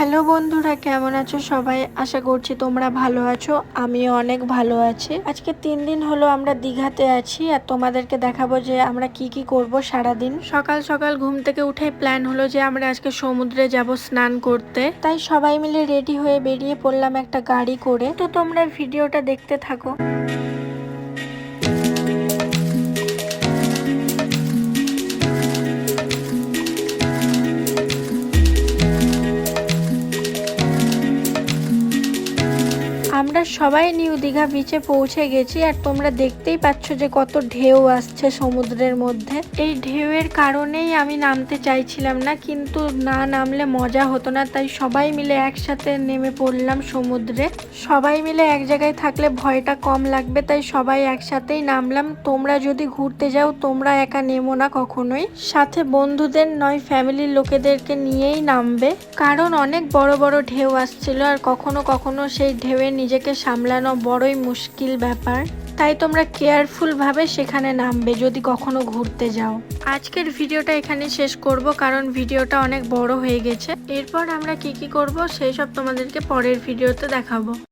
Hello বন্ধুরা, কেমন আছো সবাই? আশা করছি তোমরা ভালো আছো। আমিও অনেক ভালো আছি। আজকে 3 দিন হলো আমরা দীঘাতে আছি, আর তোমাদেরকে দেখাবো যে আমরা কি কি করব সারাদিন। সকাল সকাল ঘুম থেকে উঠে প্ল্যান হলো যে আমরা আজকে সমুদ্রে যাব স্নান করতে। তাই সবাই মিলে রেডি হয়ে বেরিয়ে পড়লাম একটা গাড়ি করে। তো তোমরা ভিডিওটা দেখতে থাকো। আমরা সবাই নিউ দীঘা বিচে পৌঁছে গেছি, আর তোমরা দেখতেই পাচ্ছ যে কত ঢেউ আসছে সমুদ্রের মধ্যে। এই ঢেউয়ের কারণেই আমি নামতে চাইছিলাম না, কিন্তু না নামলে মজা হতো না, তাই সবাই মিলে একসাথে নেমে পড়লাম সমুদ্রে। সবাই মিলে এক জায়গায় থাকলে ভয়টা কম লাগবে, তাই সবাই একসাথেই নামলাম। তোমরা যদি ঘুরতে যাও তোমরা একা নেমো না কখনোই, সাথে বন্ধুদের নয় ফ্যামিলির লোকেদেরকে নিয়েই নামবে, কারণ অনেক বড় বড় ঢেউ আসছিল, আর কখনো কখনো সেই ঢেউয়ে নিজেকে সামলানো বড়ই মুশকিল ব্যাপার। তাই তোমরা কেয়ারফুল ভাবে সেখানে নামবে যদি কখনো ঘুরতে যাও। আজকের ভিডিওটা এখানে শেষ করব, কারণ ভিডিওটা অনেক বড় হয়ে গেছে। এরপর আমরা কি কি করব সেই সব তোমাদেরকে পরের ভিডিওতে দেখাবো।